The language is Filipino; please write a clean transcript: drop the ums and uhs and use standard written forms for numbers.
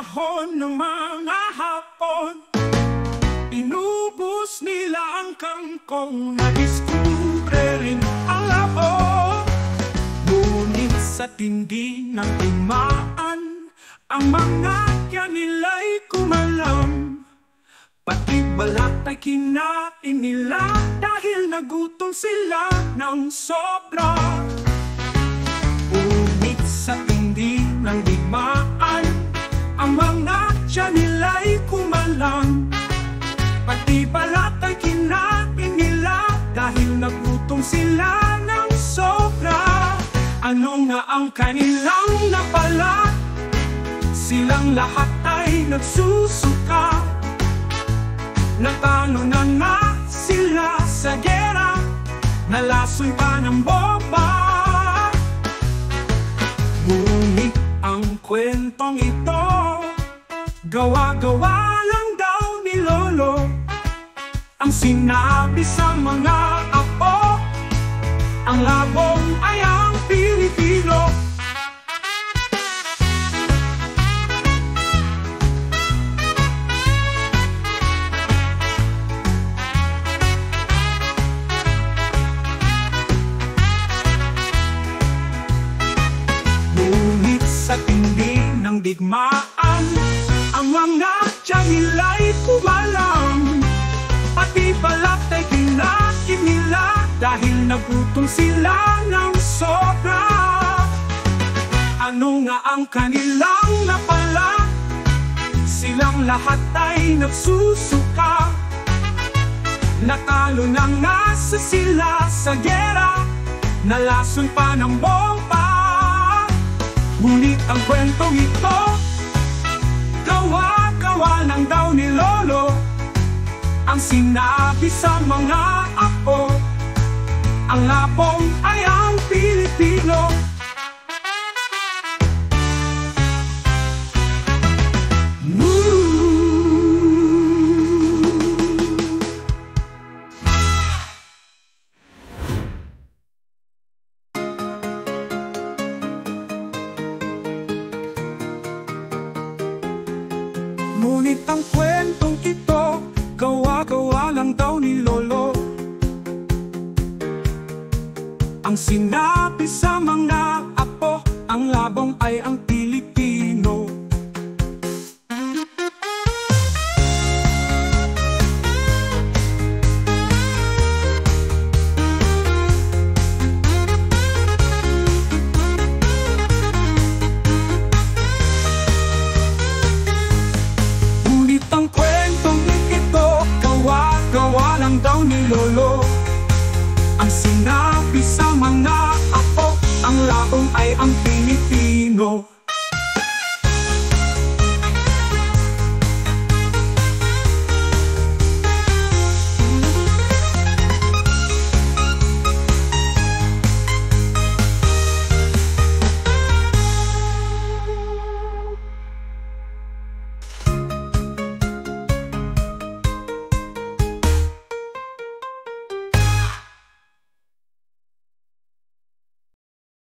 panahon ng mga hapon, inubos nila ang kangkong, nadiskubre rin ang labo. Ngunit sa tindi ng timaan, ang mga tiyan nila'y kumalam. Pati balat ay kinain nila dahil nagutom sila ng sobra. Ngunit sa tindi ng digmaan, ang mga tiyan nila'y kumalam. Pati balat ay kinain nila dahil nagutom sila ng sobra. Ano nga ang kanilang napala? Silang lahat ay nagsusuka. Natalo na nga sila sa gera, nalasoy pa ng bomba. Ngunit ang kwentong ito, gawa-gawa lang daw ni Lolo. Ang sinabi sa mga apo, ang labong ay ang Pilipino. Ngunit sa tindi ng digmaan, ang mga tiyan nila'y kumalam. Pati balat ay kinain nila dahil nagutom sila ng sobra. Ano nga ang kanilang napala? Silang lahat ay nagsusuka. Natalo na nga sila sa gera, nalason pa ng bomba. Ngunit ang kwentong ito, gawa-gawa lang daw ni Lolo. Ang sinabi sa mga apo, ang labong ay ang Pilipino. Ngunit ang kwentong ito, gawa-gawa lang daw ni Lolo. Ang sinabi sa mga apo, ang labong ay ang Pilipino. Ngunit ang kwentong ito, gawa-gawa lang daw ni Lolo. Ang sinabi sa mga apo, ang labong ay ang Pilipino.